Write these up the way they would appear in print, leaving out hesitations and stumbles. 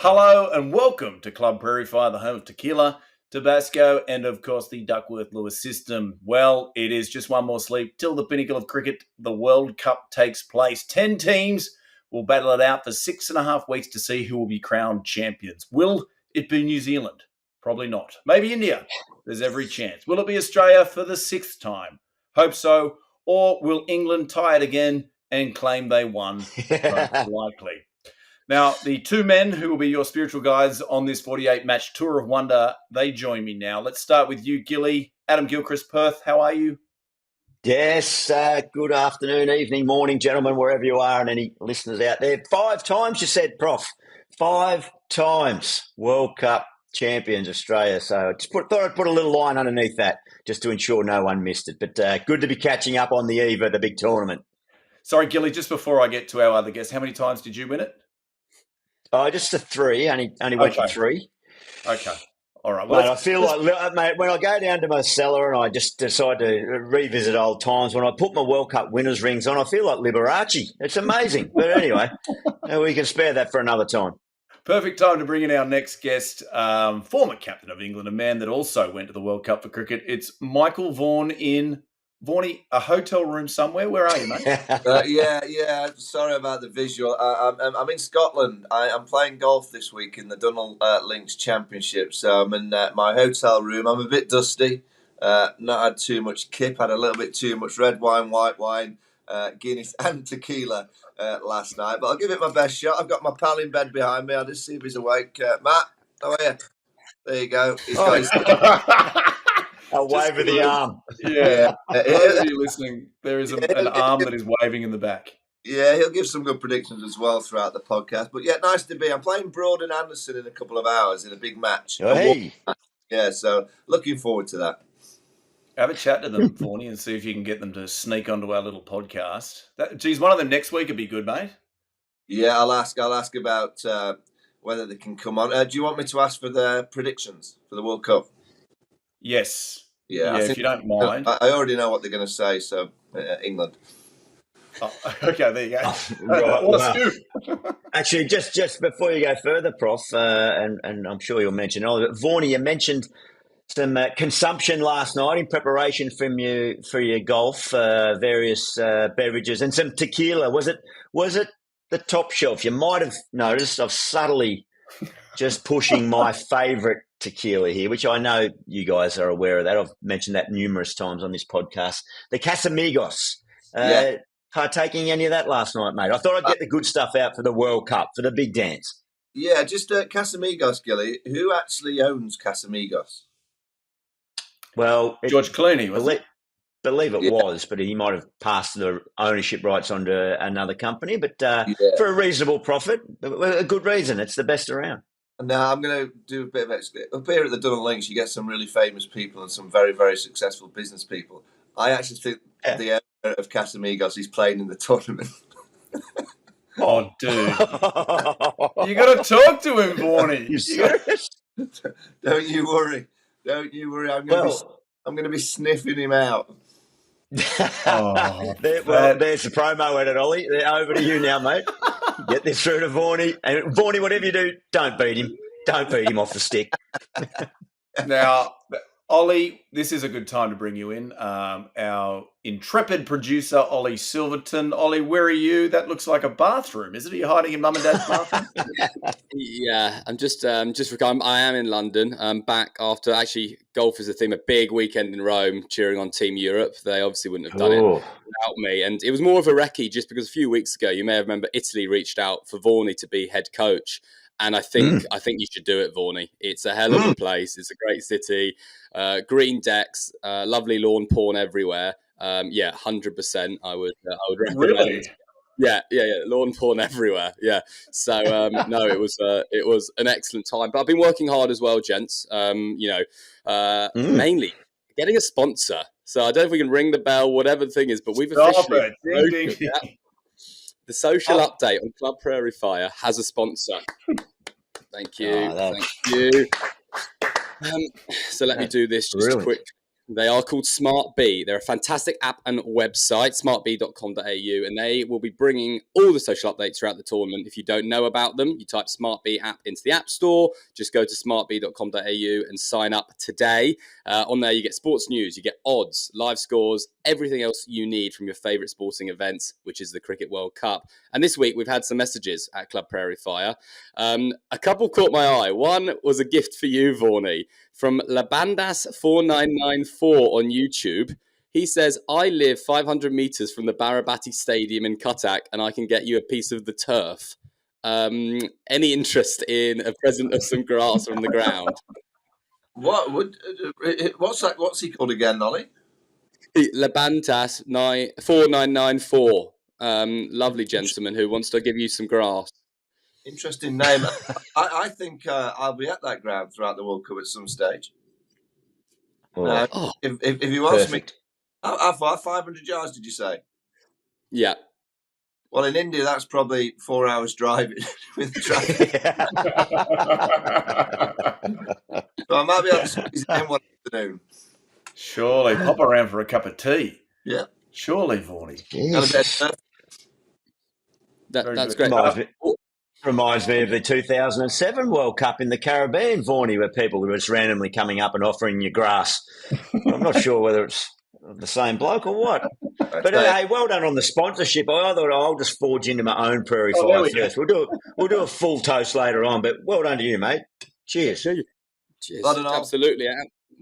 Hello and welcome to Club Prairie Fire, the home of tequila, Tabasco, and of course the Duckworth-Lewis system. Well, it is just one more sleep till the pinnacle of cricket, the World Cup, takes place. 10 teams will battle it out for 6.5 weeks to see who will be crowned champions. Will it be New Zealand? Probably not. Maybe India. There's every chance. Will it be Australia for the 6th time? Hope so. Or will England tie it again and claim they won? Most likely. Now, the two men who will be your spiritual guides on this 48-match tour of wonder, they join me now. Let's start with you, Gilly. Adam Gilchrist, Perth, how are you? Yes, good afternoon, evening, morning, gentlemen, wherever you are, and any listeners out there. 5 times, you said, Prof. 5 times World Cup champions, Australia. So thought I'd put a little line underneath that just to ensure no one missed it. But good to be catching up on the eve of the big tournament. Sorry, Gilly, just before I get to our other guest, how many times did you win it? Just a 3. Only went for 3. Okay. All right. Well, mate, I feel like, mate, when I go down to my cellar and I just decide to revisit old times, when I put my World Cup winners' rings on, I feel like Liberace. It's amazing. But anyway, we can spare that for another time. Perfect time to bring in our next guest, former captain of England, a man that also went to the World Cup for cricket. It's Michael Vaughan in Vaughany, a hotel room somewhere. Where are you, mate? Yeah. Sorry about the visual. I'm in Scotland. I'm playing golf this week in the Dunhill Links Championship. So I'm in my hotel room. I'm a bit dusty. Not had too much kip. Had a little bit too much red wine, white wine, Guinness and tequila last night. But I'll give it my best shot. I've got my pal in bed behind me. I'll just see if he's awake. Matt, how are you? There you go. He's got his... A wave of the arm. Yeah. If you're listening, there is an arm that is waving in the back. Yeah, he'll give some good predictions as well throughout the podcast. But yeah, nice to be. I'm playing Broad and Anderson in a couple of hours in a big match. Hey. Yeah, so looking forward to that. Have a chat to them, Vaughany, and see if you can get them to sneak onto our little podcast. Geez, one of them next week would be good, mate. Yeah, I'll ask about whether they can come on. Do you want me to ask for their predictions for the World Cup? Yes. Yeah, if you don't mind. I already know what they're going to say, so England. Oh, okay, there you go. Right, actually, just before you go further, Prof, and I'm sure you'll mention all of it, Vaughany, you mentioned some consumption last night in preparation for your golf, various beverages and some tequila. Was it the top shelf? You might have noticed I've subtly just pushing my favourite tequila here, which I know you guys are aware of that. I've mentioned that numerous times on this podcast. The Casamigos. Partaking any of that last night, mate? I thought I'd get the good stuff out for the World Cup, for the big dance. Yeah, just Casamigos, Gilly. Who actually owns Casamigos? Well, George Clooney, believe it was, but he might have passed the ownership rights on to another company, but for a reasonable profit, a good reason. It's the best around. Now, I'm going to do a bit of explanation. Up here at the Dunhill Links, you get some really famous people and some very, very successful business people. I actually think the owner of Casamigos is playing in the tournament. Oh, dude. You got to talk to him, Vaughany. Don't you worry. I'm going to be sniffing him out. There's the promo edit, Ollie. Over to you now, mate. Get this through to Vaughany. And Vaughany, whatever you do, don't beat him. Don't beat him off the stick. Now, Ollie, this is a good time to bring you in. Our intrepid producer, Ollie Silverton. Ollie, where are you? That looks like a bathroom. Is it? Are you hiding in mum and dad's bathroom? Yeah, I'm just I am in London. I'm back after actually golf is a theme. A big weekend in Rome, cheering on Team Europe. They obviously wouldn't have done it without me, and it was more of a recce just because a few weeks ago, you may remember Italy reached out for Vaughany to be head coach. And I think you should do it, Vaughany. It's a hell of a place. It's a great city, green decks, lovely lawn porn everywhere. 100%. I would recommend. Really? Yeah, lawn porn everywhere. Yeah. So no, it was an excellent time. But I've been working hard as well, gents. Mainly getting a sponsor. So I don't know if we can ring the bell, whatever the thing is, but we've officially. Ding. The social update on Club Prairie Fire has a sponsor. Thank you. Thank you. So let me do this just quick They are called Smart Bee. They're a fantastic app and website, smartbee.com.au, and they will be bringing all the social updates throughout the tournament. If you don't know about them, you type Smart Bee app into the App Store. Just go to smartbee.com.au and sign up today. On there, you get sports news, you get odds, live scores, everything else you need from your favourite sporting events, which is the Cricket World Cup. And this week, we've had some messages at Club Prairie Fire. A couple caught my eye. One was a gift for you, Vaughany, from Labandas4994 on YouTube. He says, I live 500 metres from the Barabati Stadium in Cuttack and I can get you a piece of the turf. Any interest in a present of some grass from the ground? What's he called again, Ollie? Labantas 4994. Lovely gentleman who wants to give you some grass. Interesting name. I think I'll be at that ground throughout the World Cup at some stage. If he wants perfect. me, how far? 500 yards? Did you say? Yeah. Well, in India, that's probably 4 hours driving with traffic. So I might be able to squeeze it in one afternoon. Surely, pop around for a cup of tea. Yeah. Surely, Vaughany. That's great. Reminds me of the 2007 World Cup in the Caribbean, Vaughany, where people were just randomly coming up and offering you grass. I'm not sure whether it's the same bloke or what. But hey, well done on the sponsorship. I thought I'll just forge into my own Prairie Fire first. We'll do a full toast later on, but well done to you, mate. Cheers. Cheers. Absolutely.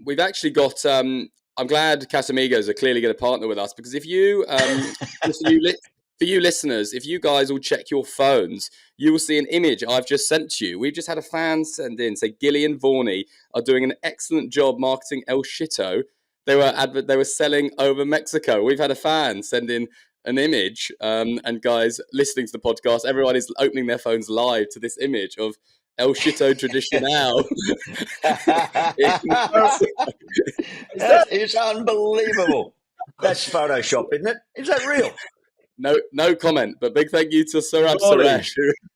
We've actually got. I'm glad Casamigos are clearly going to partner with us, because if you, for you listeners, if you guys all check your phones, you will see an image I've just sent to you. We've just had a fan send in, say Gilly and Vaughany are doing an excellent job marketing El Shito. They were selling over Mexico. We've had a fan send in an image, and guys listening to the podcast, everyone is opening their phones live to this image of El Shito Tradicional. That is unbelievable. That's Photoshop, isn't it? Is that real? No comment, but big thank you to Saurabh Suresh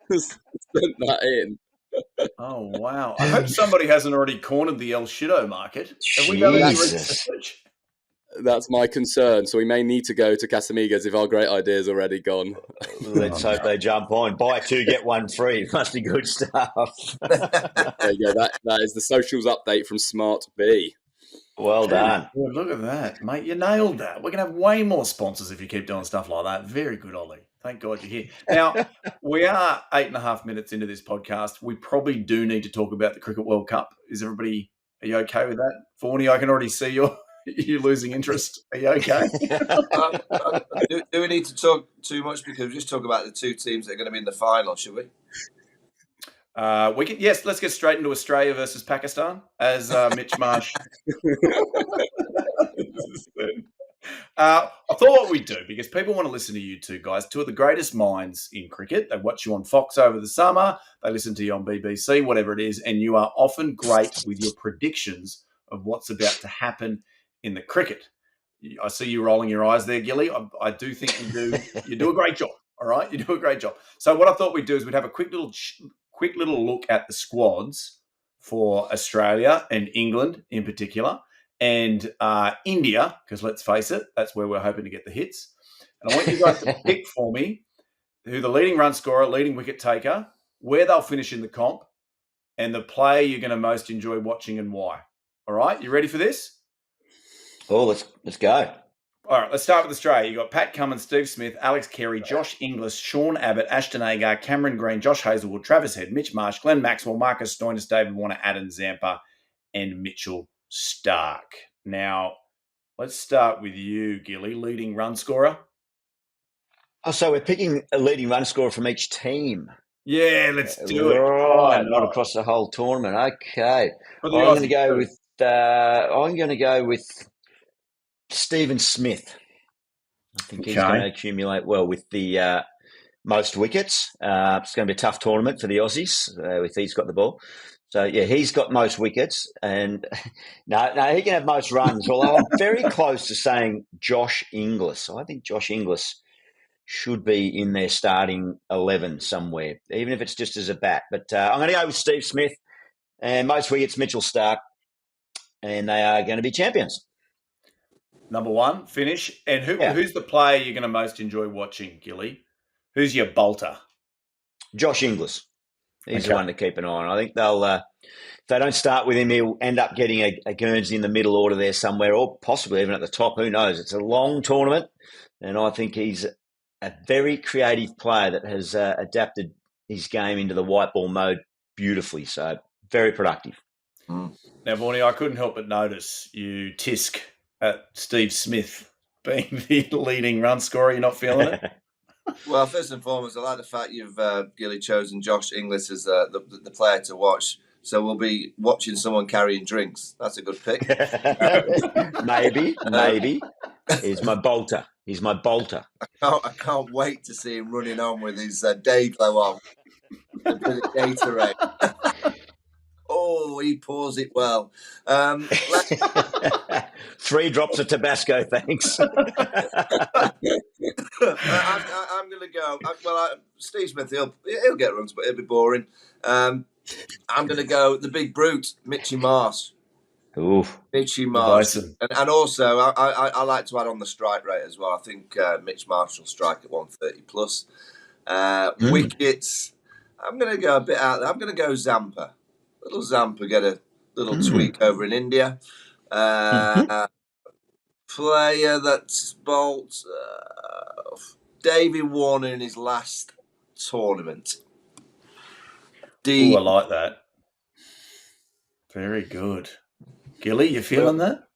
who sent that in. Oh, wow. I hope somebody hasn't already cornered the El Shito market. Have we done any research? That's my concern. So we may need to go to Casamigos if our great idea is already gone. Let's hope they jump on. Buy two, get one free. Must be good stuff. There you go. That is the socials update from Smart Bee. Well done. Well, look at that, mate. You nailed that. We're going to have way more sponsors if you keep doing stuff like that. Very good, Ollie. Thank God you're here. Now, we are 8.5 minutes into this podcast. We probably do need to talk about the Cricket World Cup. Are you okay with that? Vaughany, I can already see you losing interest. Are you okay? Do we need to talk too much? Because we just talk about the two teams that are going to be in the final, should we? Yes, let's get straight into Australia versus Pakistan as Mitch Marsh. I thought what we'd do, because people want to listen to you two guys, two of the greatest minds in cricket. They watch you on Fox over the summer. They listen to you on BBC, whatever it is, and you are often great with your predictions of what's about to happen in the cricket. I see you rolling your eyes there, Gilly. I do think you do a great job. All right, you do a great job. So what I thought we'd do is we'd have a quick little look at the squads for Australia and England in particular, and India, because let's face it, that's where we're hoping to get the hits. And I want you guys to pick for me who the leading run scorer, leading wicket taker, where they'll finish in the comp, and the player you're going to most enjoy watching and why. All right, you ready for this? Oh, let's go. All right, let's start with Australia. You've got Pat Cummins, Steve Smith, Alex Carey, Josh Inglis, Sean Abbott, Ashton Agar, Cameron Green, Josh Hazlewood, Travis Head, Mitch Marsh, Glenn Maxwell, Marcus Stoinis, David Warner, Adam Zampa, and Mitchell Stark. Now, let's start with you, Gilly, leading run scorer. Oh, so we're picking a leading run scorer from each team. Yeah, let's do it. Right, not across the whole tournament. Okay. I'm going to go with Stephen Smith. I think he's going to accumulate well with the most wickets. It's going to be a tough tournament for the Aussies if he's got the ball. So, yeah, he's got most wickets. And no, he can have most runs, although I'm very close to saying Josh Inglis. So I think Josh Inglis should be in their starting 11 somewhere, even if it's just as a bat. But I'm going to go with Steve Smith and most wickets, Mitchell Stark, and they are going to be champions. number one finish. And Yeah. who's the player you're going to most enjoy watching, Gilly? Who's your bolter? Josh Inglis. He's the Okay. one to keep an eye on. I think they'll, if they don't start with him, he'll end up getting a Guernsey in the middle order there somewhere, or possibly even at the top. Who knows? It's a long tournament, and I think he's a very creative player that has adapted his game into the white ball mode beautifully. So very productive. Now, Vaughany, I couldn't help but notice you tisk at Steve Smith being the leading run scorer. You're not feeling it? Well, first and foremost, I like the fact you've Gilly chosen Josh Inglis as the player to watch. So we'll be watching someone carrying drinks. That's a good pick. Maybe. He's my bolter. I can't wait to see him running on with his day glow on. A bit of Gatorade. Oh, he pours it well. 3 drops of Tabasco, thanks. I'm going to go. Steve Smith, he'll get runs, but it'll be boring. I'm going to go the big brute, Mitchy Marsh. Oof. Mitchy Marsh. And also, I like to add on the strike rate as well. I think Mitch Marsh will strike at 130 plus. Wickets, I'm going to go a bit out there. I'm going to go Zampa. Little Zampa, get a little tweak over in India. Player that's bowled David Warner in his last tournament. I like that. Very good. Gilly, you feeling that?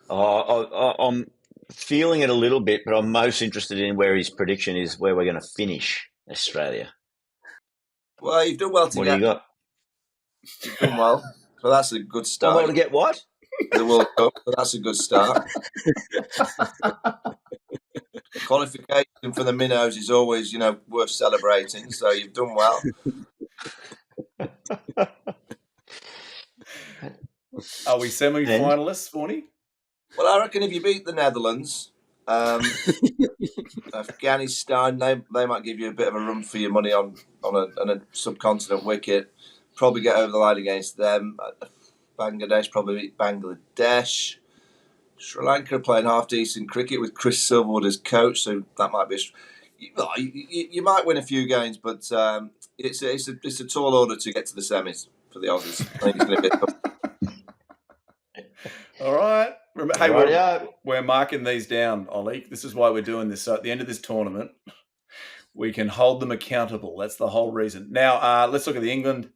I'm feeling it a little bit, but I'm most interested in where his prediction is, where we're going to finish Australia. Well, you've done well to What get. do you got? You've done well. So that's a good start. I'm well to get what? The World Cup. So that's a good start. Qualification for the minnows is always, worth celebrating. So you've done well. Are we semi-finalists, Vaughany? Well, I reckon if you beat the Netherlands, Afghanistan, they might give you a bit of a run for your money on a subcontinent wicket. Probably get over the line against them. Bangladesh probably beat Bangladesh. Sri Lanka are playing half decent cricket with Chris Silverwood as coach, so that might be. You might win a few games, but it's a tall order to get to the semis for the Aussies. I think it's going to be tough. All right. Hey, we're marking these down, Ollie. This is why we're doing this. So at the end of this tournament, we can hold them accountable. That's the whole reason. Now, let's look at the England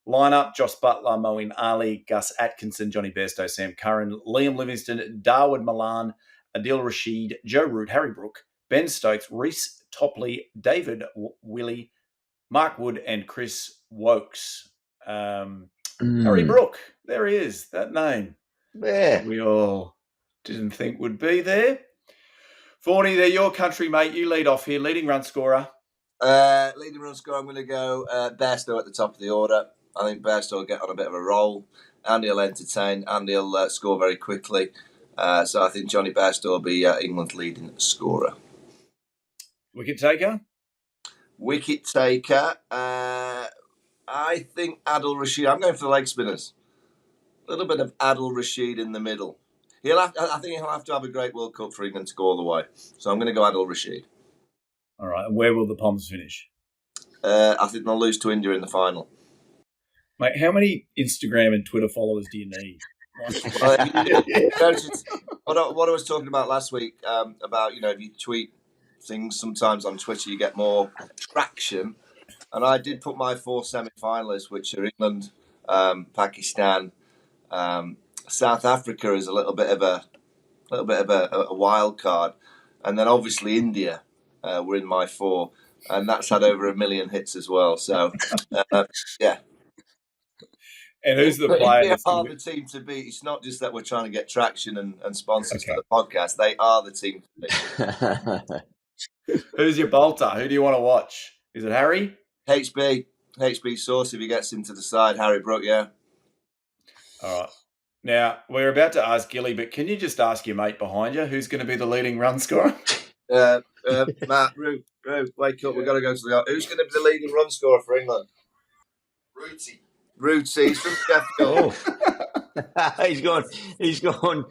lineup: Josh Buttler, Moeen Ali, Gus Atkinson, Johnny Bairstow, Sam Curran, Liam Livingstone, Darwood Milan, Adil Rashid, Joe Root, Harry Brook, Ben Stokes, Reece Topley, David Willey, Mark Wood, and Chris Wokes. Harry Brook, there he is, that name. Yeah. We all didn't think would be there. Vaughany, they're your country, mate. You lead off here. Leading run scorer. Leading run scorer, I'm going to go Bairstow at the top of the order. I think Bairstow will get on a bit of a roll. Andy will entertain. Andy will score very quickly. So I think Johnny Bairstow will be England's leading scorer. Wicket taker? Wicket taker. I think Adil Rashid. I'm going for the leg spinners. A little bit of Adil Rashid in the middle. I think he'll have to have a great World Cup for England to go all the way. So I'm going to go Adil Rashid. All right. And where will the Poms finish? I think they'll lose to India in the final. Mate, how many Instagram and Twitter followers do you need? What I was talking about last week, about, if you tweet things sometimes on Twitter, you get more traction. And I did put my 4 semi-finalists, which are England, Pakistan, South Africa is a little bit of a wild card, and then obviously India were in my 4, and that's had over 1 million hits as well. So, yeah. And who's the player? India are the team to beat. It's not just that we're trying to get traction and sponsors for the podcast. They are the team to beat. Who's your bolter? Who do you want to watch? Is it Harry? HB Source, if he gets into the side. Harry Brook, yeah. All right. Now, we're about to ask Gilly, but can you just ask your mate behind you who's going to be the leading run scorer? Matt, Roo, wake up. We've got to go to the... Who's going to be the leading run scorer for England? Rooty. He's from Sheffield. Oh. He's gone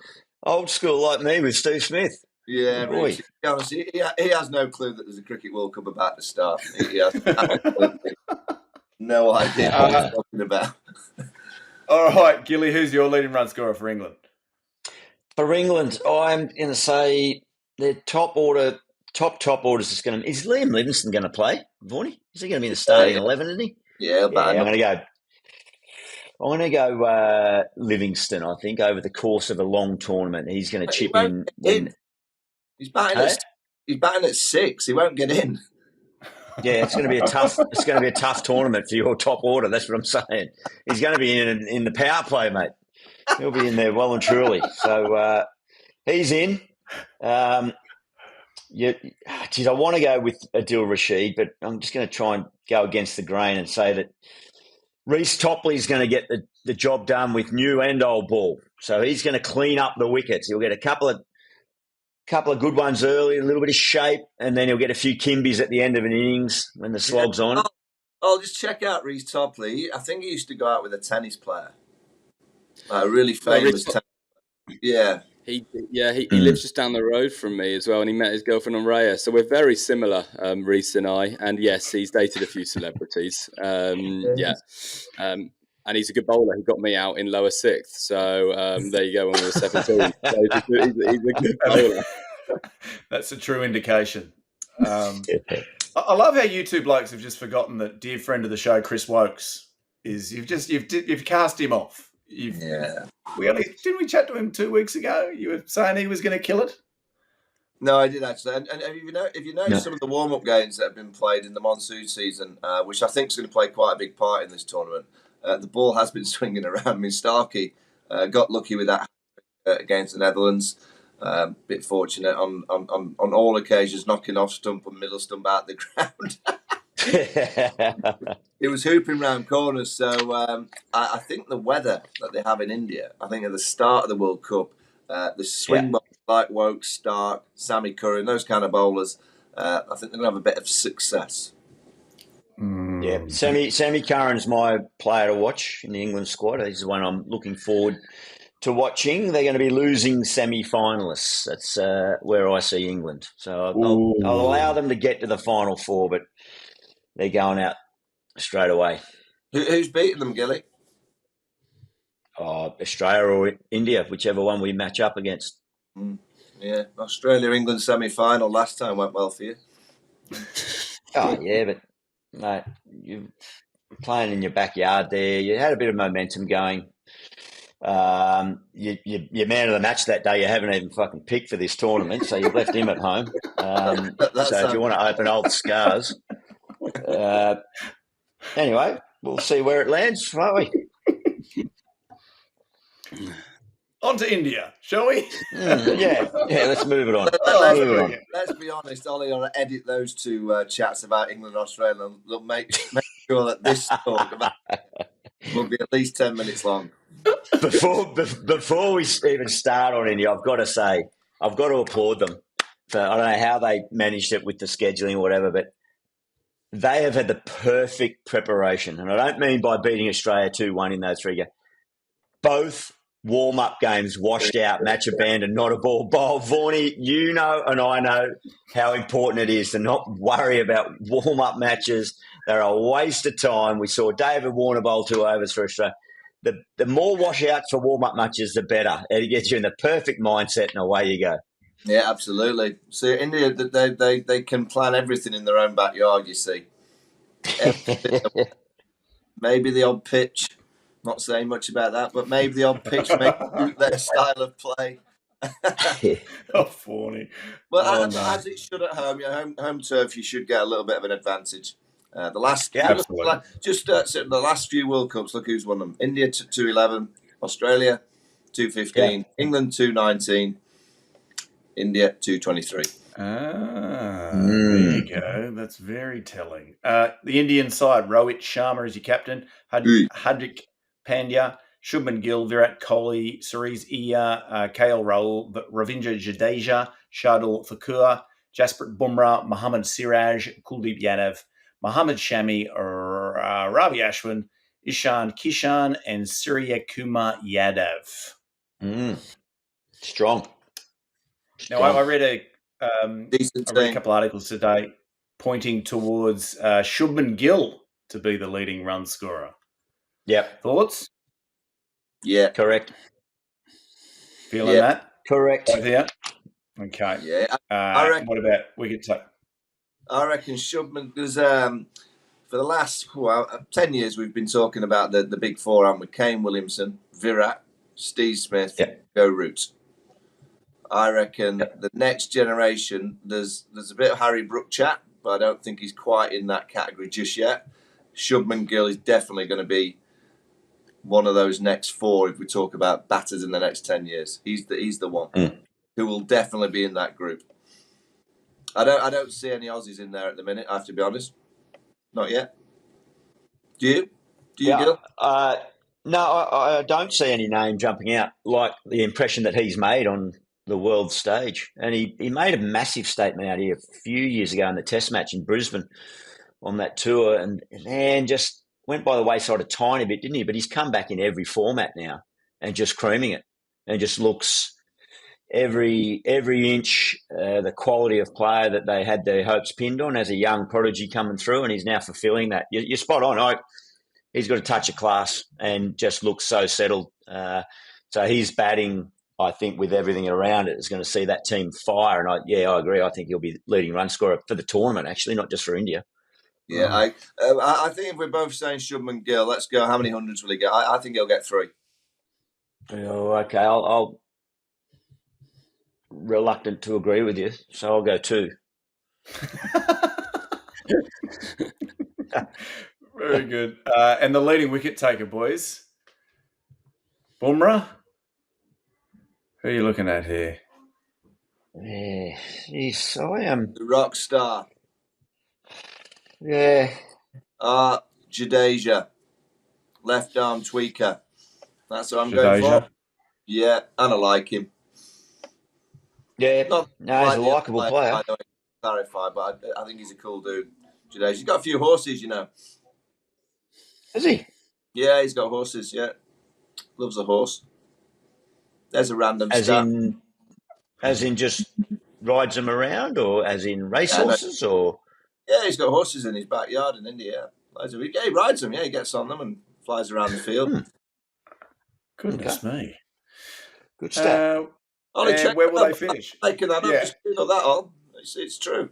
Old school like me with Steve Smith. Yeah, Boy. Rich, to be honest, he has no clue that there's a Cricket World Cup about to start. He has absolutely no idea what he's talking about. All right, Gilly, who's your leading run scorer for England? For England, I'm going to say their top orders is going to. Is Liam Livingston going to play, Vaughany? Is he going to be in the starting 11, isn't he? Yeah, I'm going to go Livingston, I think, over the course of a long tournament. He's going to chip in. He's batting at 6. He won't get in. Yeah, it's going to be a tough tournament for your top order. That's what I'm saying. He's going to be in the power play, mate. He'll be in there well and truly. So he's in. I want to go with Adil Rashid, but I'm just going to try and go against the grain and say that Reece Topley's going to get the job done with new and old ball. So he's going to clean up the wickets. He'll get a couple of good ones early, a little bit of shape, and then he'll get a few Kimbies at the end of an innings when the slog's on. I'll just check out Reece Topley. I think he used to go out with a tennis player. A really famous tennis player. Yeah. He lives just down the road from me as well, and he met his girlfriend on Raya. So we're very similar, Reece and I. And yes, he's dated a few celebrities. And he's a good bowler. He got me out in lower 6th. So there you go when we were 17. So he's a good bowler. That's a true indication. I love how you two blokes have just forgotten that dear friend of the show, Chris Wokes, you've cast him off. Didn't we chat to him 2 weeks ago? You were saying he was going to kill it. No, I did actually. And if you know some of the warm-up games that have been played in the monsoon season, which I think is going to play quite a big part in this tournament, the ball has been swinging around. I mean, Starkey got lucky with that against the Netherlands. Bit fortunate on all occasions, knocking off stump and middle stump out the ground. It was hooping round corners. So I think the weather that they have in India, I think at the start of the World Cup, the swing bowlers like Woke, Stark, Sammy Curran, those kind of bowlers, I think they're going to have a bit of success. Yeah, Sammy Curran's my player to watch in the England squad. He's the one I'm looking forward to watching. They're going to be losing semi-finalists. That's where I see England. So I'll allow them to get to the final 4, but they're going out straight away. Who's beating them, Gilly? Australia or India, whichever one we match up against. Yeah, Australia-England semi-final last time went well for you. Oh, yeah, but mate, you're playing in your backyard there. You had a bit of momentum going. Your man of the match that day you haven't even fucking picked for this tournament, so you've left him at home. So if you want to open old scars, anyway, we'll see where it lands, won't we? On to India, shall we? Yeah, let's move it on. Let's be honest, Ollie, I'll edit those 2 chats about England and Australia and make sure that this talk about will be at least 10 minutes long. Before we even start on India, I've got to say, I've got to applaud them. I don't know how they managed it with the scheduling or whatever, but they have had the perfect preparation. And I don't mean by beating Australia 2-1 in those 3 games. Both warm-up games washed out, match abandoned, not a ball bowl. Vaughany, you know and I know how important it is to not worry about warm-up matches. They're a waste of time. We saw David Warner bowl 2 overs for Australia. The more washouts for warm-up matches, the better. It gets you in the perfect mindset and away you go. Yeah, absolutely. See, India, they can plan everything in their own backyard, you see. Maybe the odd pitch. Not saying much about that, but maybe the odd pitch may suit their style of play. Funny. Well, as it should at home, home turf, you should get a little bit of an advantage. The last few World Cups, look who's won them. India 211, Australia 215, England 219, India 223. There you go. That's very telling. The Indian side, Rohit Sharma is your captain, Hardik Pandya, Shubman Gill, Virat Kohli, Cerise Iyer, KL Rahul, Ravindra Jadeja, Shardul Thakur, Jasprit Bumrah, Mohammad Siraj, Kuldeep Yadav, Mohammad Shami, Ravi Ashwin, Ishan Kishan, and Surya Kumar Yadav. Strong. Now, I read Decent a team. couple articles today pointing towards Shubman Gill to be the leading run scorer. Yep. Thoughts? Yeah. Correct. Feeling that? Correct. Both here? Okay. Yeah. I reckon, what about wicket take? I reckon Shubman, because for the last 10 years we've been talking about the big four, and with Kane Williamson, Virat, Steve Smith, Joe Root. I reckon the next generation, there's a bit of Harry Brook chat, but I don't think he's quite in that category just yet. Shubman Gill is definitely going to be one of those next four if we talk about batters in the next 10 years. He's the one who will definitely be in that group. I don't see any Aussies in there at the minute, I have to be honest. Not yet. Do you? Gil? No, I don't see any name jumping out like the impression that he's made on the world stage. And he made a massive statement out here a few years ago in the Test match in Brisbane on that tour, and man, just went by the wayside a tiny bit, didn't he? But he's come back in every format now and just creaming it, and just looks every inch the quality of player that they had their hopes pinned on as a young prodigy coming through, and he's now fulfilling that. You're spot on. He's got a touch of class and just looks so settled. So he's batting, I think, with everything around it, is going to see that team fire. And I agree. I think he'll be leading run scorer for the tournament, actually, not just for India. Yeah, I think if we're both saying Shubman Gill, let's go. How many hundreds will he get? I think he'll get 3. Oh, okay. I'll reluctant to agree with you, so I'll go 2. Very good. And the leading wicket taker, boys. Bumrah? Who are you looking at here? Yeah, geez, I am. The rock star. Yeah. Jadeja. Left arm tweaker. That's what I'm going for. Yeah, and I like him. Yeah, he's a likeable player. I don't clarify, but I think he's a cool dude. Jadeja. He's got a few horses, you know. Has he? Yeah, he's got horses, yeah. Loves a horse. There's a random stat. As in just rides them around, or as in racehorses, or? Yeah, he's got horses in his backyard in India. Yeah, he rides them. Yeah, he gets on them and flies around the field. Goodness me. Good stuff. Where will they finish? Making that up. Just feel that on. It's true.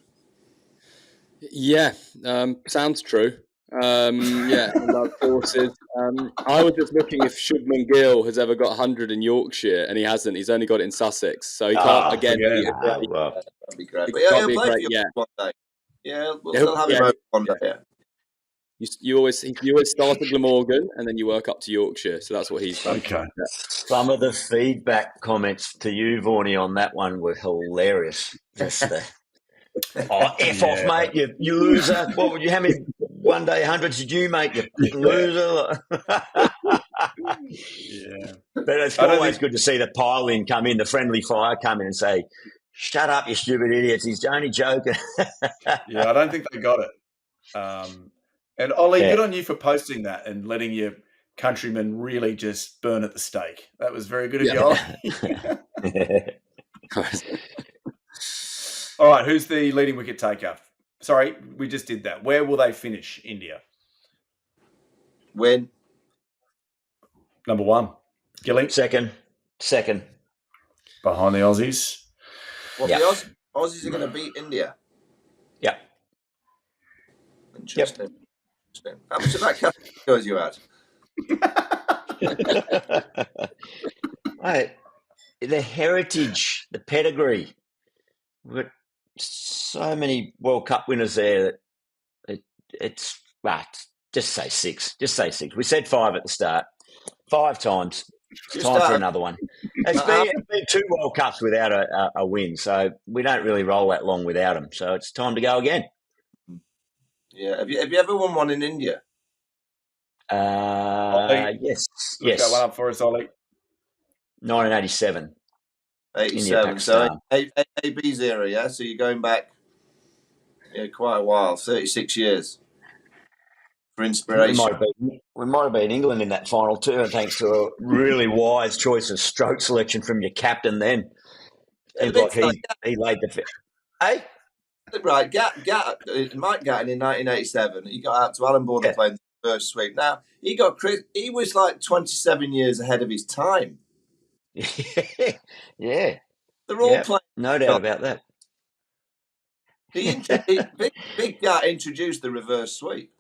Yeah, sounds true. I love horses. I was just looking if Shubman Gill has ever got 100 in Yorkshire, and he hasn't. He's only got it in Sussex, so he can't again. That'd be great. But yeah, he'll play for you one day. Yeah, we'll have him one day. Yeah. You always start at Glamorgan and then you work up to Yorkshire, so that's what he's done. Okay. Some of the feedback comments to you, Vaughany, on that one were hilarious. Just off, mate, you loser. What would you? How many one-day hundreds did you make, you loser? Yeah. But it's always good to see the pile-in come in, the friendly fire come in and say, "Shut up, you stupid idiots. He's only joking." Yeah, I don't think they got it. And Ollie, good on you for posting that and letting your countrymen really just burn at the stake. That was very good of you, Ollie. All right, who's the leading wicket taker? Sorry, we just did that. Where will they finish, India? Win. Number 1. Gilly? Second. Behind the Aussies? Well, the Aussies are going to beat India. Yeah. Interesting. How much of that category goes you had? Mate, the heritage, the pedigree. We've got so many World Cup winners there that it's just say 6. Just say 6. We said 5 at the start. 5 times. It's time for another one. It's been 2 World Cups without a win, so we don't really roll that long without them. So it's time to go again. Yeah. Have you ever won one in India? Yes. Got one up for us, Ollie. 1987. 87. So AB's era, yeah? So you're going back quite a while, 36 years. for inspiration. We might have been England in that final too, and thanks to a really wise choice of stroke selection from your captain then. Seems like he laid the fit. Hey? Right, Mike Gatton in 1987, he got out to Alan Border playing the first sweep. Now, he was like 27 years ahead of his time. Yeah. They're all playing. No doubt about that. Big Gat introduced the reverse sweep.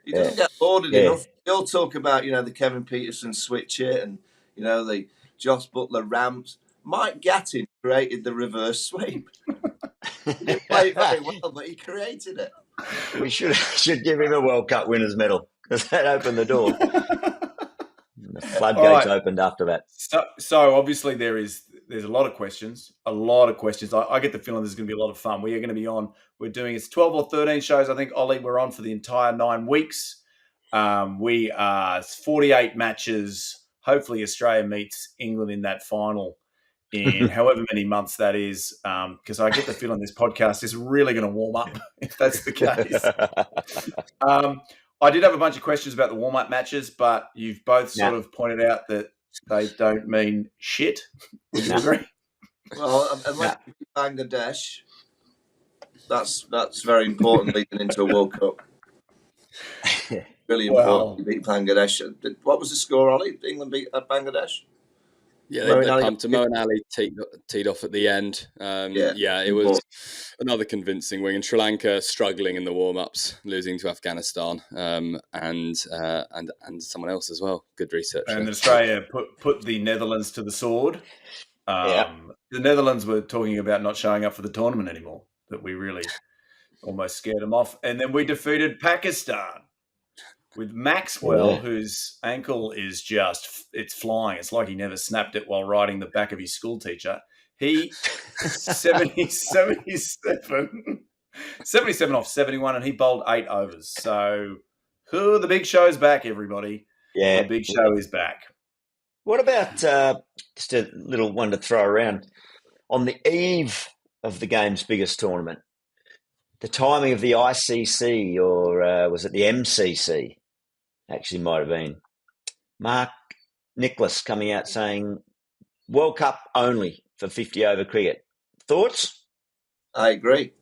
He doesn't get lauded enough. They all talk about, the Kevin Peterson switch it and, the Josh Butler ramps. Mike Gattin created the reverse sweep. He didn't play it very well, but he created it. We should give him a World Cup winners medal because that opened the door. The floodgates opened after that. So obviously there's a lot of questions. I get the feeling there's going to be a lot of fun. We are going to be on. We're doing 12 or 13 shows. I think, Ollie, we're on for the entire 9 weeks. We are 48 matches. Hopefully Australia meets England in that final in however many months that is, because I get the feeling this podcast is really going to warm up if that's the case. I did have a bunch of questions about the warm-up matches, but you've both sort of pointed out that they don't mean shit. Would you agree? Well, unless you beat Bangladesh, that's very important leading into a World Cup. Really important to beat Bangladesh. What was the score, Ollie? England beat Bangladesh? Yeah, they pumped to Mo and Ali teed off at the end. It was another convincing win. And Sri Lanka struggling in the warm-ups, losing to Afghanistan and someone else as well. Good research. And Australia put the Netherlands to the sword. The Netherlands were talking about not showing up for the tournament anymore, that we really almost scared them off. And then we defeated Pakistan with Maxwell, whose ankle is it's flying. It's like he never snapped it while riding the back of his school teacher. He 77 off 71, and he bowled 8 overs. So the big show's back, everybody. Yeah. The big show is back. What about, just a little one to throw around, on the eve of the game's biggest tournament, the timing of the ICC, or was it the MCC? Actually might have been. Mark Nicholas coming out saying World Cup only for 50-over cricket. Thoughts? I agree.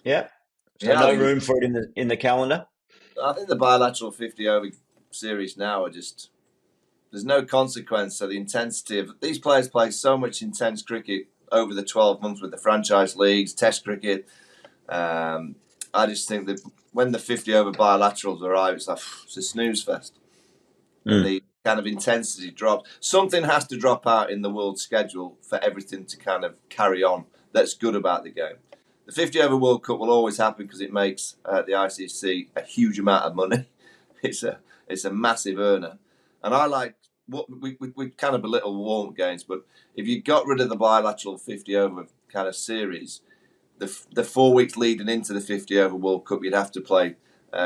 Yeah. So no room for it in the calendar? I think the bilateral 50-over series now are just... There's no consequence. So the intensity of... These players play so much intense cricket over the 12 months with the franchise leagues, test cricket. I just think that when the 50-over bilaterals arrive, it's a snooze fest. And the kind of intensity drops. Something has to drop out in the world schedule for everything to kind of carry on. That's good about the game. The 50-over World Cup will always happen because it makes the ICC a huge amount of money. It's a massive earner. And I like... We kind of belittle warm-up games, but if you got rid of the bilateral 50-over kind of series... The 4 weeks leading into the 50-over World Cup, you'd have to play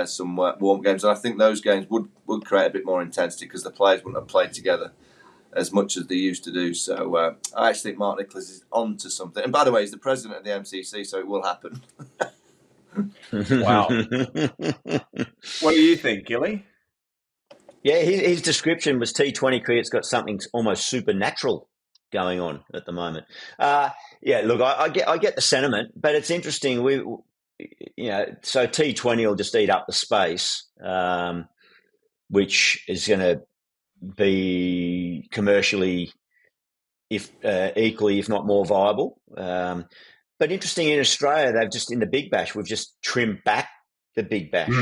some warm games. And I think those games would create a bit more intensity because the players wouldn't have played together as much as they used to do. So I actually think Mark Nicholas is on to something. And by the way, he's the president of the MCC, so it will happen. Wow. What do you think, Gilly? Yeah, his description was T20 cricket's got something almost supernatural going on at the moment. Look, I get the sentiment, but it's interesting. So T20 will just eat up the space, which is going to be commercially, equally, if not more viable. But interesting, in Australia, they've just in the Big Bash, we've just trimmed back the Big Bash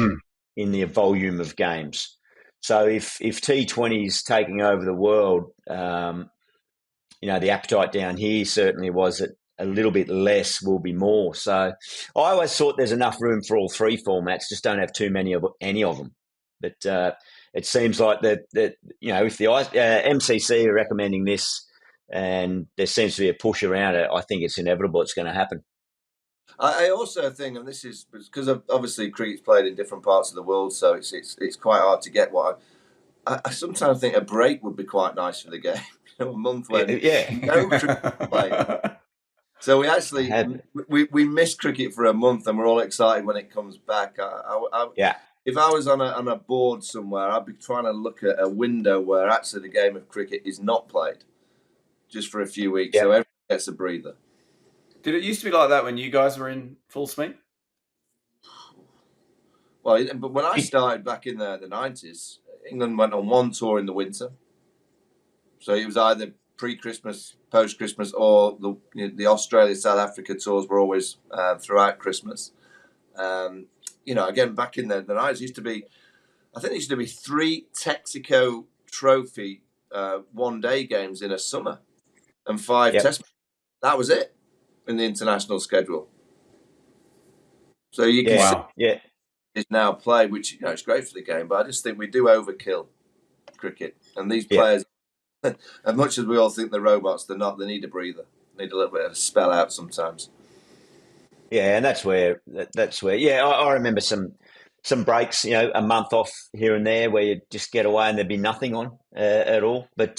in the volume of games. So if T20 is taking over the world. The appetite down here certainly was that a little bit less will be more. So I always thought there's enough room for all 3 formats, just don't have too many of any of them. But it seems like that if the MCC are recommending this and there seems to be a push around it, I think it's inevitable it's going to happen. I also think, and this is because obviously cricket's played in different parts of the world, so it's quite hard to get what I sometimes think a break would be quite nice for the game. A month when no cricket play. So we actually we missed cricket for a month, and we're all excited when it comes back. if I was on a board somewhere, I'd be trying to look at a window where actually the game of cricket is not played, just for a few weeks, so everyone gets a breather. Did it used to be like that when you guys were in full swing? Well, but when I started back in the 90s, England went on one tour in the winter. So it was either pre-Christmas, post-Christmas, or the Australia-South Africa tours were always throughout Christmas. Again, back in the 90s, used to be 3 Texaco Trophy one-day games in a summer and 5 test. That was it in the international schedule. So you can see it's now played, which is great for the game. But I just think we do overkill cricket, and these players, as much as we all think they're robots, they're not. They need a breather. They need a little bit of a spell out sometimes. Yeah, and that's where. I remember some breaks, a month off here and there where you just get away and there'd be nothing on at all. But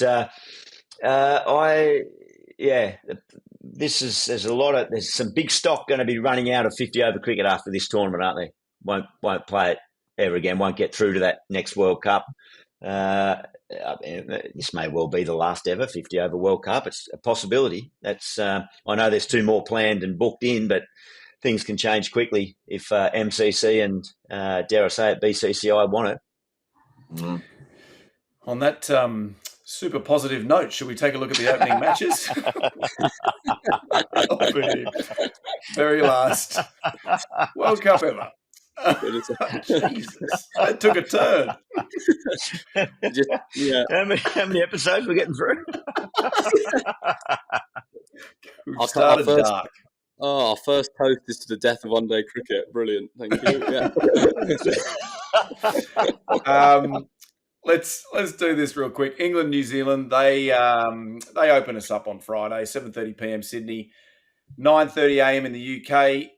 there's some big stock going to be running out of 50 over cricket after this tournament, aren't they? Won't play it ever again. Won't get through to that next World Cup. This may well be the last ever 50 over World Cup. It's a possibility. That's I know there's 2 more planned and booked in, but things can change quickly if MCC and dare I say it, BCCI want it. Mm. On that super positive note, should we take a look at the opening matches? Very last World Cup ever. Jesus, that took a turn. How many episodes we're getting through? We started dark. Oh, our first toast is to the death of one-day cricket. Brilliant, thank you. Yeah. Let's do this real quick. England, New Zealand. They open us up on Friday, 7:30 p.m. Sydney, 9:30 a.m. in the UK.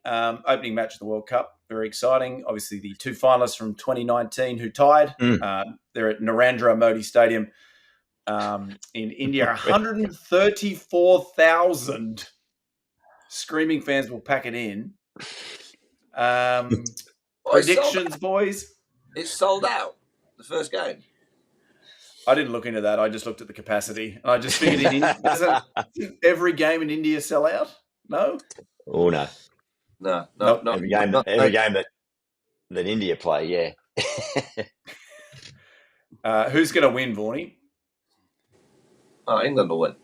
Opening match of the World Cup. Very exciting. Obviously, the 2 finalists from 2019 who tied. They're at Narendra Modi Stadium in India. 134,000 screaming fans will pack it in. Predictions, boys? It's sold out, the first game. I didn't look into that. I just looked at the capacity. And I just figured doesn't every game in India sell out? No? Oh, no. No. Every game that India play, yeah. Who's going to win, Vaughany? Oh, England will win.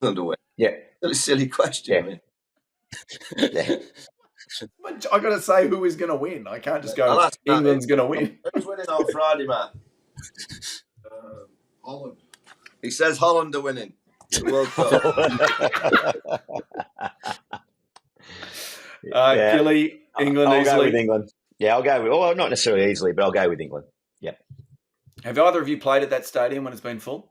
England will win. Yeah. That's a silly question. Yeah. I got to say who is going to win. I can't just go, England's going to win. Who's winning on Friday, Matt? Holland. He says Holland are winning the World Cup. Gilly, England I'll easily. go with England. Yeah, I'll go with, not necessarily easily, but I'll go with England. Yep. Have either of you played at that stadium when it's been full?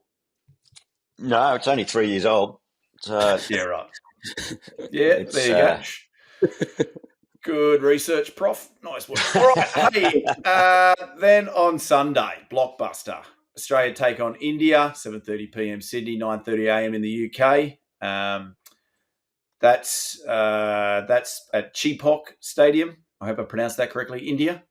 No, it's only 3 years old. So yeah, right. Yeah, there you go. Good research, Prof. Nice work. All right, hey, then on Sunday, blockbuster. Australia take on India, 7:30 p.m. Sydney, 9:30 a.m. in the UK. That's at Chepauk Stadium. I hope I pronounced that correctly. India.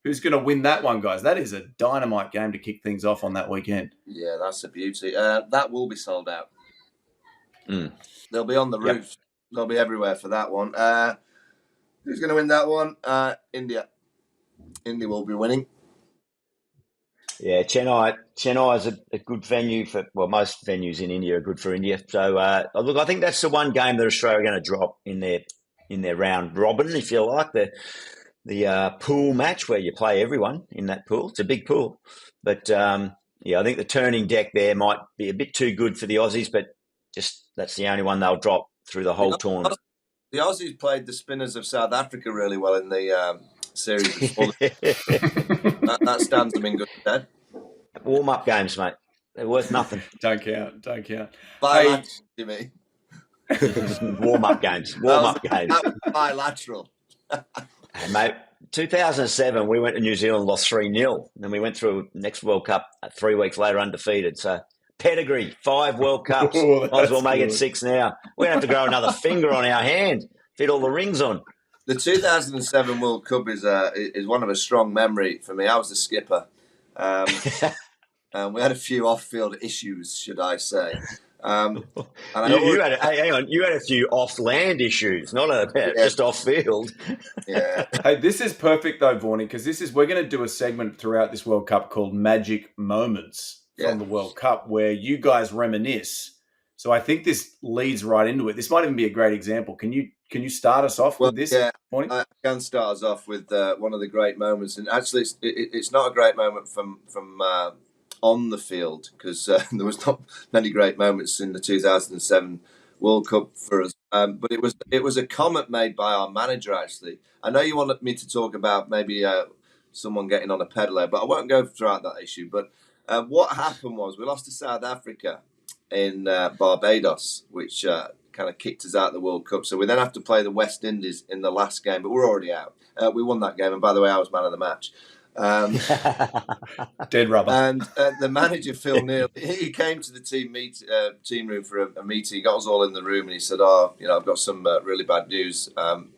Who's going to win that one, guys? That is a dynamite game to kick things off on that weekend. Yeah, that's a beauty. That will be sold out. They'll be on the roof. Yep. They'll be everywhere for that one. Who's going to win that one? India. India will be winning. Yeah, Chennai is a good venue for, most venues in India are good for India. So, look, I think that's the one game that Australia are going to drop in their round robin, if you like, the pool match where you play everyone in that pool. It's a big pool. But, I think the turning deck there might be a bit too good for the Aussies, but just that's the only one they'll drop through the whole tournament. The Aussies played the spinners of South Africa really well in the series before. that stands them in good stead. Warm-up games, mate. They're worth nothing. Don't count. Bilateral, you mean? Warm-up games. Bilateral. Hey, mate, 2007, we went to New Zealand, lost 3-0. Then we went through next World Cup 3 weeks later undefeated. So pedigree, 5 World Cups. Might as well make it 6 now. We're going to have to grow another finger on our hand, fit all the rings on. The 2007 World Cup is one of a strong memory for me. I was the skipper. And we had a few off-field issues, should I say. You had a few off-land issues, not just off-field. Yeah. Hey, this is perfect though, Vaughany, because we're going to do a segment throughout this World Cup called Magic Moments from the World Cup, where you guys reminisce. So I think this leads right into it. This might even be a great example. Can you start us off with this? Yeah, Vaughany? I can start us off with one of the great moments, and actually, it's not a great moment from on the field, because there was not many great moments in the 2007 World Cup for us. But it was a comment made by our manager. Actually, I know you wanted me to talk about maybe someone getting on a peddler, but I won't go throughout that issue. But what happened was we lost to South Africa in Barbados, which kind of kicked us out of the World Cup. So we then have to play the West Indies in the last game, but we're already out. We won that game, and by the way, I was man of the match. Dead rubber. And the manager, Phil Neal, he came to the team room for a meeting. He got us all in the room, and he said, I've got some really bad news.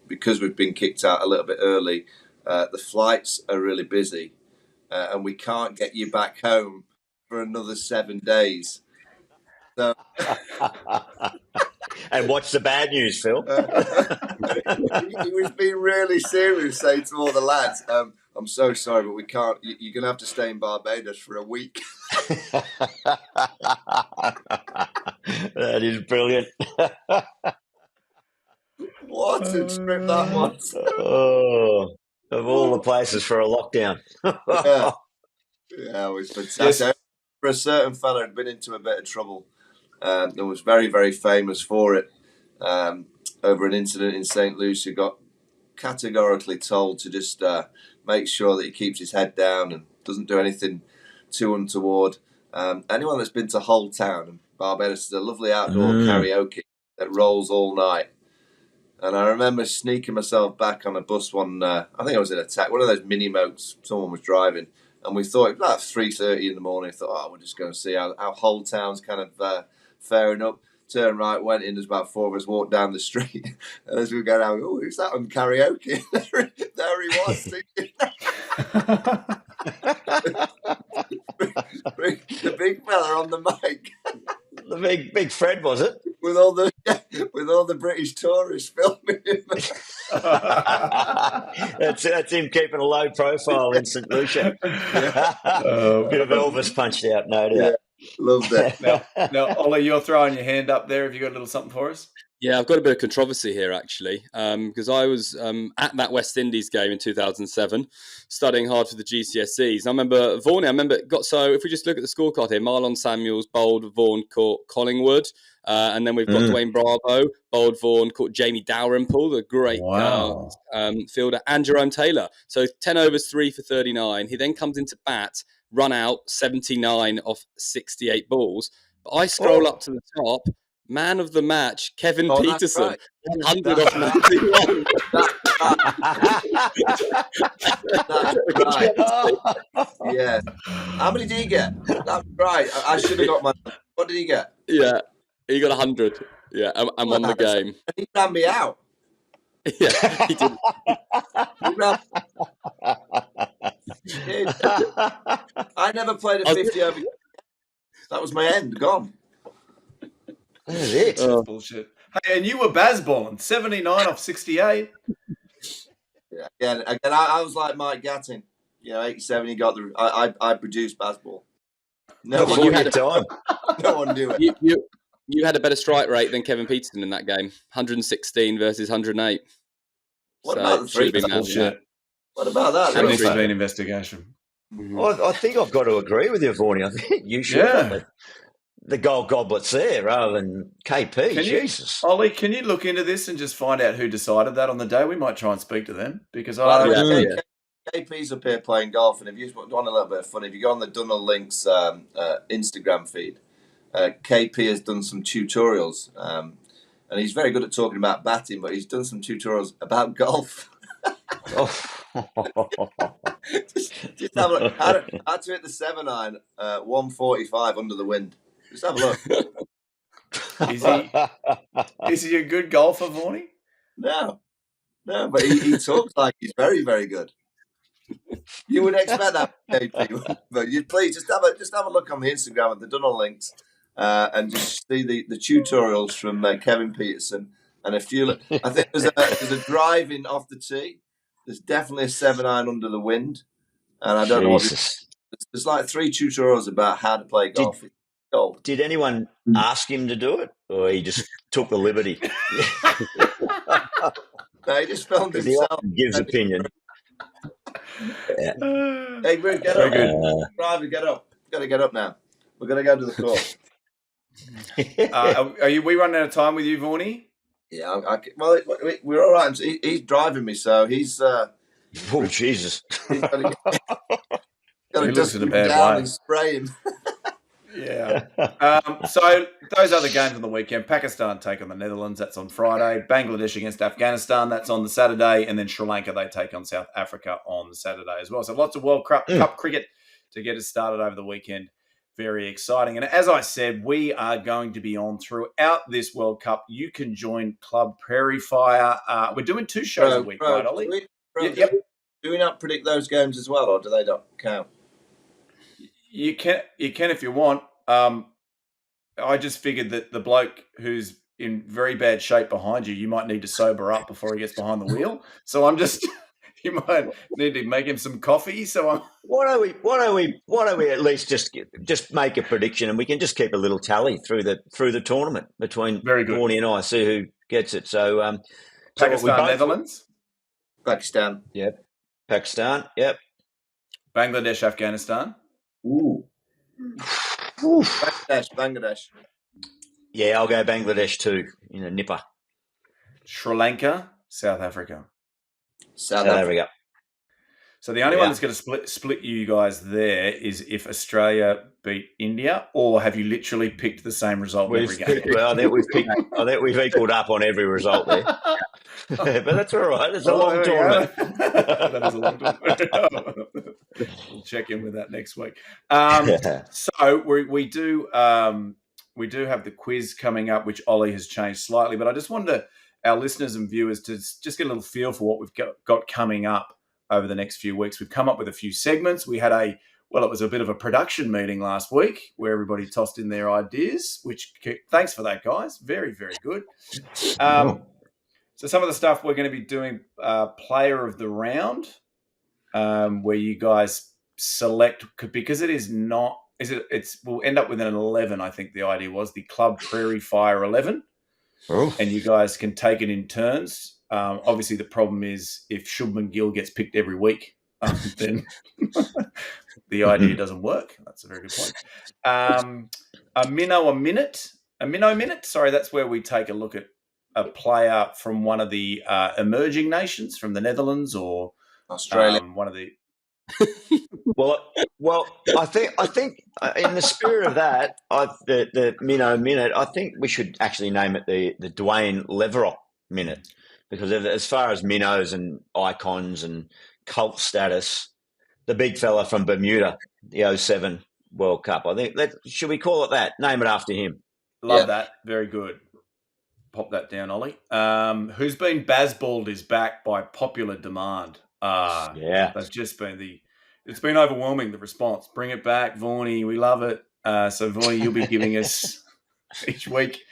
Because we've been kicked out a little bit early, the flights are really busy, and we can't get you back home for another 7 days. So, and what's the bad news, Phil? He was being really serious, saying to all the lads, I'm so sorry, but we can't. You're going to have to stay in Barbados for a week. That is brilliant. What a trip that was. Of all the places for a lockdown. Yeah, it was fantastic. Yes. For a certain fella who'd been into a bit of trouble and was very, very famous for it, over an incident in St. Lucia, got categorically told to just make sure that he keeps his head down and doesn't do anything too untoward. Anyone that's been to Hull Town in Barbados is a lovely outdoor karaoke that rolls all night. And I remember sneaking myself back on a bus one, I think I was in a one of those mini mokes someone was driving, and we thought it was about 3:30 in the morning. I thought, we're just going to see how Hull Town's kind of faring up. Turned right, went in. There's about 4 of us walked down the street, and as we go down, who's that on karaoke? there he was singing. the big fella on the mic. The big Fred, was it? With all the British tourists filming him. That's him keeping a low profile in St. Lucia. Bit of Elvis punched out, no doubt. Yeah. Love that. Now, Ollie, you're throwing your hand up there. Have you got a little something for us? Yeah, I've got a bit of controversy here, actually, because I was at that West Indies game in 2007, studying hard for the GCSEs. And I remember Vaughany, so if we just look at the scorecard here, Marlon Samuels bowled, Vaughan caught Collingwood. And then we've got Dwayne Bravo, bowled, Vaughan caught Jamie Dalrymple, the great fielder, and Jerome Taylor. So 10 overs, 3 for 39. He then comes into bat, run out 79 off 68 balls. But I scroll up to the top, man of the match, Kevin Peterson, right. 100 off 91. That's right. Yeah. How many did he get? That's right. I should have got my. What did he get? Yeah, he got 100. Yeah, and won the game. He ran me out. Yeah, he did. I never played a 50 over. That was my end. Gone. That is it. Bullshit. Hey, and you were basballing 79 off 68. Yeah. Again, I was like Mike Gatting. 87. He got the. I produced baseball. No one knew it. You had a better strike rate than Kevin Peterson in that game. 116 versus 108. What about the three? What about that? That needs to be an investigation. I think I've got to agree with you, Vaughany. I think you should have the gold goblets there rather than KP. Jesus. Ollie, can you look into this and just find out who decided that on the day? We might try and speak to them because KP's up here playing golf, and if you want a little bit of fun, if you go on the Dunnell Links Instagram feed, KP has done some tutorials, and he's very good at talking about batting, but he's done some tutorials about golf. just have a look. How to hit the 7-iron 145 under the wind. Just have a look. Is he a good golfer, Vaughany? No. No, but he talks like he's very, very good. You would expect that, KP, but you please just have a look on the Instagram at the Dunnell links, and just see the tutorials from Kevin Peterson and a few. I think there's a driving off the tee. There's definitely a 7-iron under the wind, and I don't know what. There's like 3 tutorials about how to play golf. Did anyone ask him to do it, or he just took the liberty? No, he just filmed himself. He gives opinion. Yeah. Hey, Ruth, get up. Driver, get up. Got to get up now. We're going to go to the court. Are we running out of time with you, Vaughany? Yeah, well, we're all right. He's driving me, so he's... oh, Jesus. He's got to dust him down and spray him. Yeah. So those other games on the weekend: Pakistan take on the Netherlands. That's on Friday. Bangladesh against Afghanistan. That's on the Saturday, and then Sri Lanka, they take on South Africa on the Saturday as well. So lots of World Cup cricket to get us started over the weekend. Very exciting. And as I said, we are going to be on throughout this World Cup. You can join Club Prairie Fire. We're doing 2 shows a week, right, Ollie? Yep. Do we not predict those games as well, or do they not count? You can if you want. I just figured that the bloke who's in very bad shape behind you might need to sober up before he gets behind the wheel. So I'm just, you might need to make him some coffee. So why don't we at least just make a prediction, and we can just keep a little tally through the tournament between Vaughany and I, see who gets it. So Pakistan, Netherlands, Pakistan, yep. Pakistan, yep. Bangladesh, Afghanistan. Ooh. Bangladesh. Yeah, I'll go Bangladesh too in a nipper. Sri Lanka, South Africa. South Africa. So the only one that's going to split you guys there is if Australia beat India, or have you literally picked the same result every game? Well, I think we've equalled up on every result there. But that's all right. It's a long tournament. That is a long tournament. We'll check in with that next week. So we do have the quiz coming up, which Ollie has changed slightly. But I just wanted our listeners and viewers to just get a little feel for what we've got coming up over the next few weeks. We've come up with a few segments. We had it was a bit of a production meeting last week where everybody tossed in their ideas, which thanks for that, guys. Very, very good. So some of the stuff we're going to be doing, player of the round, where you guys select, because it is not, we'll end up with an 11, I think the idea was, the Club Prairie Fire 11. Oh. And you guys can take it in turns. Obviously, the problem is if Shubman Gill gets picked every week, then the idea doesn't work. That's a very good point. A minnow minute. Sorry, that's where we take a look at a player from one of the emerging nations, from the Netherlands or Australia. One of the. Well, I think in the spirit of that, the minnow minute, I think we should actually name it the Dwayne Leverott minute, because as far as minnows and icons and cult status, the big fella from Bermuda, the 07 World Cup, I think should we call it that? Name it after him. Love that. Very good. Pop that down, Ollie. Who's been Bazballed is back by popular demand. They've just been it's been overwhelming, the response. Bring it back, Vaughany. We love it. So Vaughany, you'll be giving us each week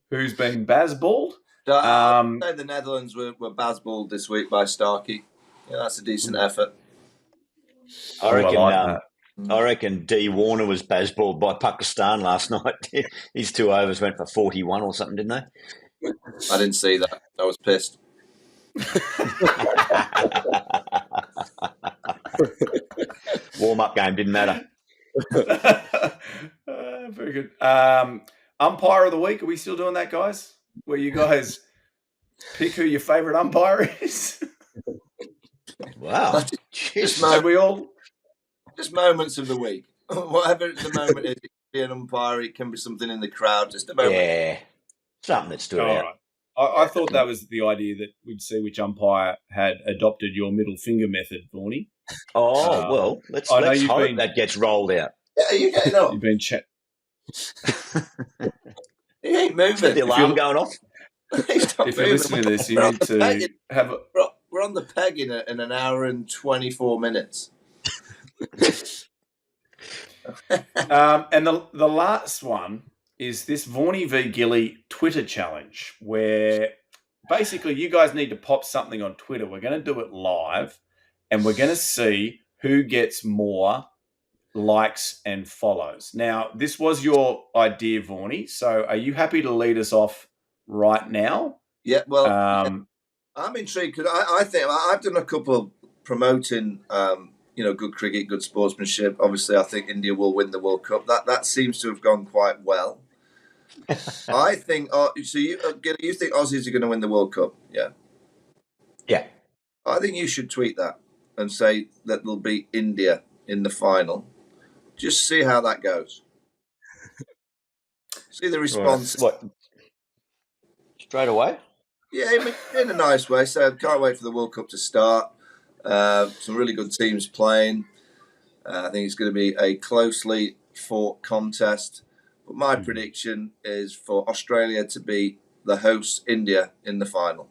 who's been Bazballed. I'd say the Netherlands were Bazballed this week by Starkey. Yeah, that's a decent effort. I reckon D. Warner was Bazballed by Pakistan last night. His 2 overs went for 41 or something, didn't they? I didn't see that. I was pissed. Warm-up game didn't matter. Very good. Umpire of the week. Are we still doing that, guys? Where you guys pick who your favourite umpire is? Wow. Just moments of the week. Whatever the moment is, it can be an umpire, it can be something in the crowd, just a moment. Yeah. Something that stood out. Right. I thought that was the idea, that we'd see which umpire had adopted your middle finger method, Vaughany. Oh, well, let's hope that gets rolled out. Yeah, you getting up? You've been He ain't moving. The alarm going off. If you're listening to this, you need to have. We're on the peg in an hour and 24 minutes. And the last one is this Vaughany v Gilly Twitter challenge, where basically you guys need to pop something on Twitter. We're going to do it live, and we're going to see who gets more likes and follows. Now, this was your idea, Vaughany. So are you happy to lead us off right now? Yeah, well, I'm intrigued because I think I've done a couple promoting, good cricket, good sportsmanship. Obviously, I think India will win the World Cup. That seems to have gone quite well. I think. So you think Aussies are going to win the World Cup? Yeah. Yeah. I think you should tweet that and say that there'll be India in the final. Just see how that goes. See the response. What? Straight away? Yeah, in a nice way. So can't wait for the World Cup to start. Some really good teams playing. I think it's going to be a closely fought contest. But my prediction is for Australia to be the host India in the final.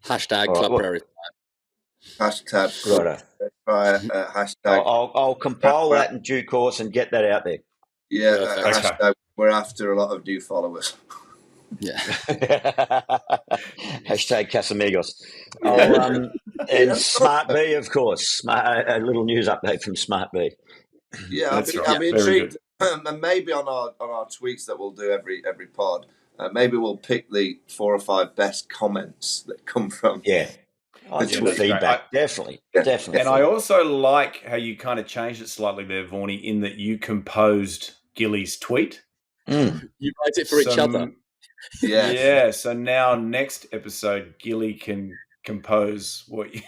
Hashtag Club Prairie. Hashtag. Hashtag. I'll compile that in due course and get that out there. Yeah, hashtag. We're after a lot of new followers. Yeah. Hashtag Casamigos. And Smart B, of course. A little news update from Smart B. Yeah, I'll be intrigued. And maybe on our tweets that we'll do every pod, maybe we'll pick the 4 or 5 best comments that come from. Yeah. Feedback. Definitely. And I also like how you kind of changed it slightly there, Vaughany, in that you composed Gilly's tweet. You write it for each other. Yes. Yeah. So now next episode, Gilly can compose what you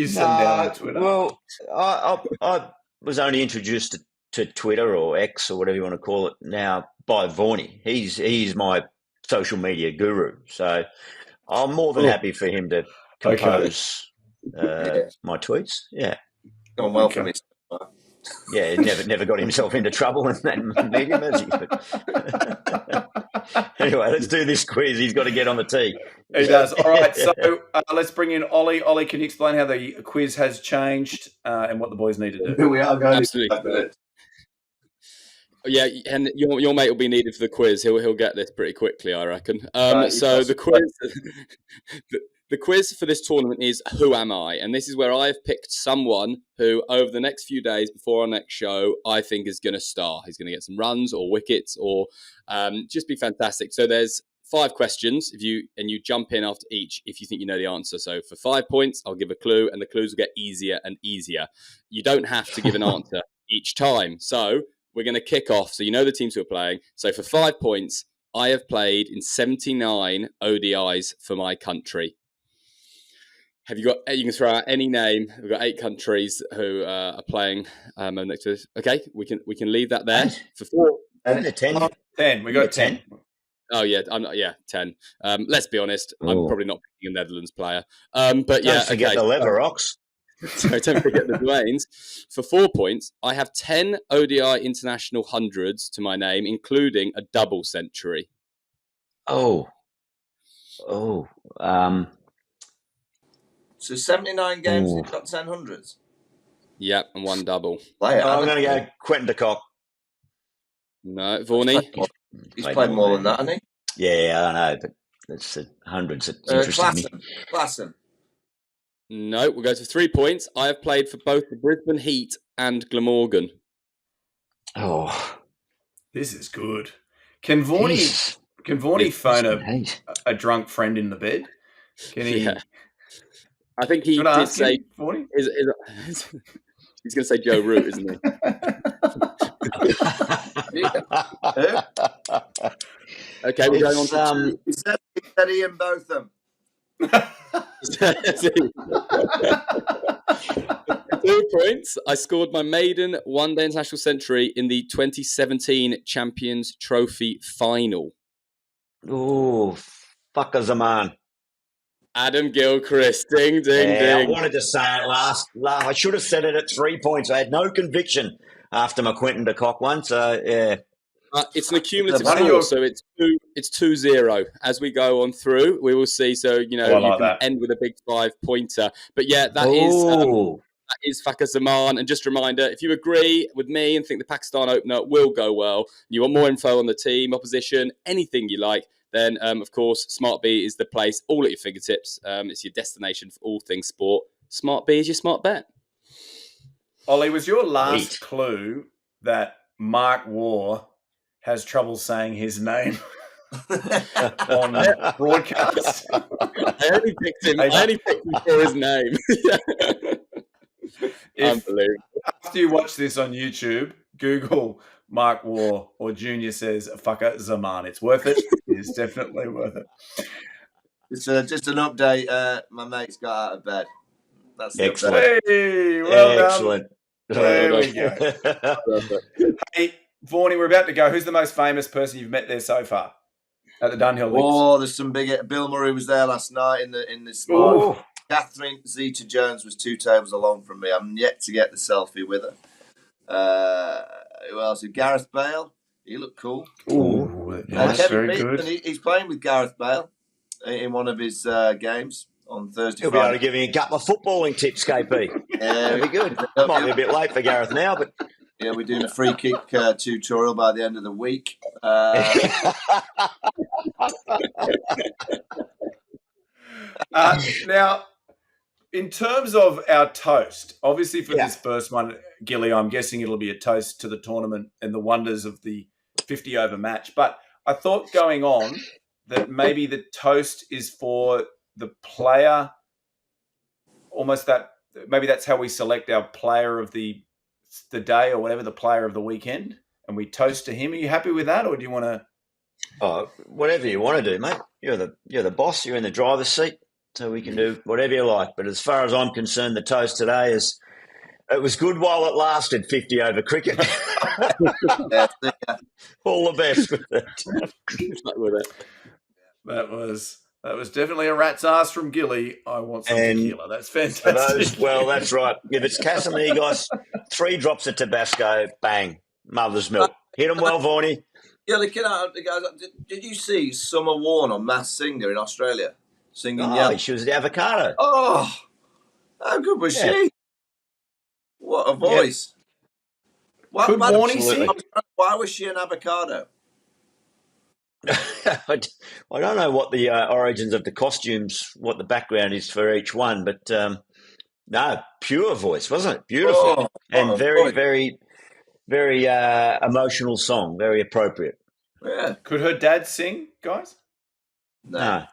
send down on Twitter. Well, I was only introduced to Twitter or X or whatever you want to call it now by Vaughany. He's my social media guru. So I'm more than happy for him to compose my tweets. Yeah. Gone well for me. Yeah, never got himself into trouble in that medium, has he? But anyway, let's do this quiz. He's got to get on the tee. He does. All right, so let's bring in Ollie. Ollie, can you explain how the quiz has changed and what the boys need to do? Here we are going. Absolutely. Yeah, and your mate will be needed for the quiz. He'll get this pretty quickly, I reckon. So the quiz... The quiz for this tournament is Who Am I? And this is where I've picked someone who, over the next few days before our next show, I think is going to star. He's going to get some runs or wickets or just be fantastic. So there's 5 questions, and you jump in after each if you think you know the answer. So for 5 points, I'll give a clue, and the clues will get easier and easier. You don't have to give an answer each time. So we're going to kick off. So you know the teams who are playing. So for 5 points, I have played in 79 ODIs for my country. You can throw out any name. We've got 8 countries who are playing next to us. Okay, we can leave that there. For 4. 10. We got 10. Oh, yeah. 10. Let's be honest. I'm probably not picking a Netherlands player. But yeah, don't forget the Leverocks. So don't forget the Dwaynes. For 4 points, I have 10 ODI international hundreds to my name, including a double century. So 79 games, you've got 10 hundreds? Yep, and 1 double. I'm going to go Quentin de Kock. No, Vaughany? He's played more than that, hasn't he? Yeah, I know, but it's hundreds. It's interesting. Klassen. No, we'll go to 3 points. I have played for both the Brisbane Heat and Glamorgan. Oh. This is good. Can Vaughany phone a drunk friend in the bed? Can he... Yeah. I think he did say... He's going to say Joe Root, isn't he? Okay, we're going on to... He said Ian Botham. 2 points. I scored my maiden one-day international century in the 2017 Champions Trophy final. Oh, fuckers, a man. Adam Gilchrist. Ding, ding, ding. I wanted to say it last. I should have said it at 3 points. I had no conviction after my Quentin de Kock one. So, yeah. It's an accumulative One of score, your- so it's 2-0 as we go on through. We will see. So you I like can that. end with a big 5-pointer. But yeah, that is Fakhar Zaman. And just a reminder, if you agree with me and think the Pakistan opener will go well, you want more info on the team, opposition, anything you like, then of course Smart B is the place, all at your fingertips. It's your destination for all things sport. Smart B is your smart bet. Ollie, was your last clue that Mark Waugh has trouble saying his name on broadcast? I only picked him for his name. Unbelievable. After you watch this on YouTube, Google Mark Waugh or Junior says Fakhar Zaman. It's worth it. It's definitely worth it. It's just an update. My mate's got out of bed. That's the Excellent. Hey, well Excellent. done. There we go. Hey, Vaughany, we're about to go. Who's the most famous person you've met there so far at the Dunhill Leagues? Oh, there's some big. Bill Murray was there last night in this. Oh. Catherine Zeta-Jones was 2 tables along from me. I'm yet to get the selfie with her. Who else? Gareth Bale. He looked cool. Ooh, that's very good. He's playing with Gareth Bale in one of his games on Thursday. He'll be able to give you a couple of footballing tips, KP. That'd be good. Might be a bit late for Gareth now, but yeah, we're doing a free kick tutorial by the end of the week. Now, in terms of our toast, obviously for this first one, Gilly, I'm guessing it'll be a toast to the tournament and the wonders of the 50-over match. But I thought going on that maybe the toast is for the player, almost that maybe that's how we select our player of the day or whatever, the player of the weekend, and we toast to him. Are you happy with that, or do you want to? Oh, whatever you want to do, mate. You're the boss. You're in the driver's seat, so we can do whatever you like. But as far as I'm concerned, the toast today is it was good while it lasted. 50 over cricket. All the best with it. That was definitely a rat's ass from Gilly. I want some tequila. That's fantastic. Well, that's right. If it's Casamigos, 3 drops of Tabasco, bang, mother's milk. Hit them well, Vaughanys. Yeah, guys, did you see Summer Warne on Masked Singer in Australia singing Yellow? She was the avocado. Oh, how good was she? What a voice. Yeah. Could Vaughanys sing? Why was she an avocado? I don't know what the origins of the costumes, what the background is for each one, but no, pure voice, wasn't it? Beautiful. And very, very, very emotional song, very appropriate. Yeah. Could her dad sing, guys? No.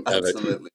Absolutely.